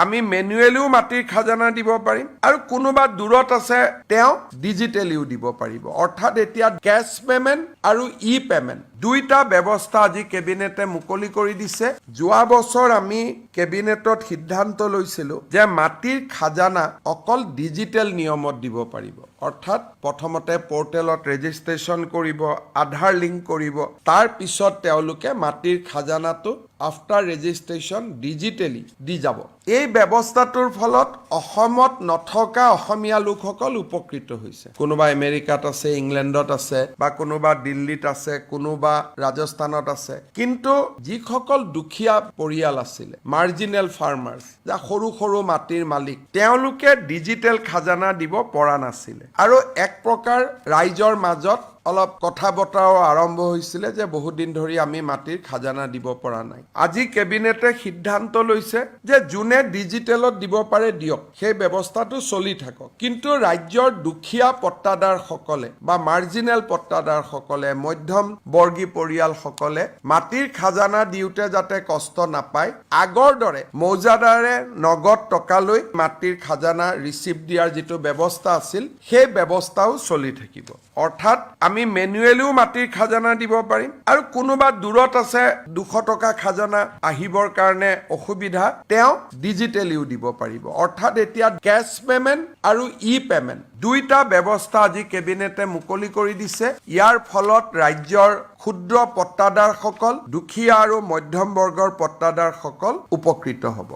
আমি মেনুৱেলিও মাটিৰ খাজানা দিব পাৰিম আৰু কোনোবা দূৰত আছে তেওঁ ডিজিটেলিও দিব পাৰিব। অৰ্থাৎ এতিয়া কেছ পেমেন্ট আৰু ই পেমেন্ট দুইটা ব্যৱস্থা আজি কেবিনেটে মুকলি কৰি দিছে। যোৱা বছৰ আমি কেবিনেটত সিদ্ধান্ত লৈছিলো যে মাটিৰ খাজানা অকল ডিজিটেল নিয়মত দিব পাৰিব। অৰ্থাৎ প্ৰথমতে পৰ্টেলত ৰেজিষ্ট্ৰেশ্যন কৰিব, আধাৰ লিংক কৰিব, তাৰ পিছত তেওঁলোকে মাটিৰ খাজানাটো আফটাৰ ৰেজিষ্ট্ৰেশ্যন ডিজিটেলি দি যাব। এই ব্যৱস্থাটোৰ ফলত অসমত নথকা অসমীয়া লোকসকল উপকৃত হৈছে। কোনোবা আমেৰিকাত আছে, ইংলেণ্ডত আছে, বা কোনোবা দিল্লীত আছে, কোনোবা ৰাজস্থানত আছে। কিন্তু যিসকল দুখীয়া পৰিয়াল আছিলে, মাৰ্জিনেল ফাৰ্মাৰ্ছ, যা সৰু সৰু মাটিৰ মালিক, তেওঁলোকে ডিজিটেল খাজানা দিব পৰা নাছিলে। আৰু এক প্ৰকাৰ ৰাইজৰ মাজত অলপ কথা বতৰাও আৰম্ভ হৈছিলে যে বহুত দিন ধৰি আমি মাটিৰ খাজানা দিব পৰা নাই। আজি কেবিনেটে সিদ্ধান্ত লৈছে যে যোনে ডিজিটেলত দিব পাৰে দিয়ক, সেই ব্যৱস্থাটো চলি থাকক। কিন্তু ৰাজ্যৰ দুখীয়া পট্টাদাৰসকলে বা মাৰ্জিনেল পট্টাদাৰসকলে, মধ্যম বৰ্গী পৰিয়ালসকলে মাটিৰ খাজানা দিওঁতে যাতে কষ্ট নাপায়, আগৰ দৰে মৌজাদাৰে নগদ টকা লৈ মাটিৰ খাজানা ৰিচিপ্ট দিয়াৰ যিটো ব্যৱস্থা আছিল, সেই ব্যৱস্থাও চলি থাকিব। অৰ্থাৎ আমি মেনুৱেলিও মাটিৰ খাজানা দিব পাৰিম আৰু কোনোবা দূৰত আছে 200 টকা খাজানা আহিবৰ কাৰণে অসুবিধা, তেওঁ ডিজিটেলিও দিব পাৰিব। অৰ্থাৎ এতিয়া কেছ পেমেন্ট আৰু ই পেমেন্ট দুইটা ব্যৱস্থা আজি কেবিনেটে মুকলি কৰি দিছে। ইয়াৰ ফলত ৰাজ্যৰ ক্ষুদ্ৰ পট্টাদাৰসকল, দুখীয়া আৰু মধ্যম বৰ্গৰ পট্টাদাৰসকল উপকৃত হ'ব।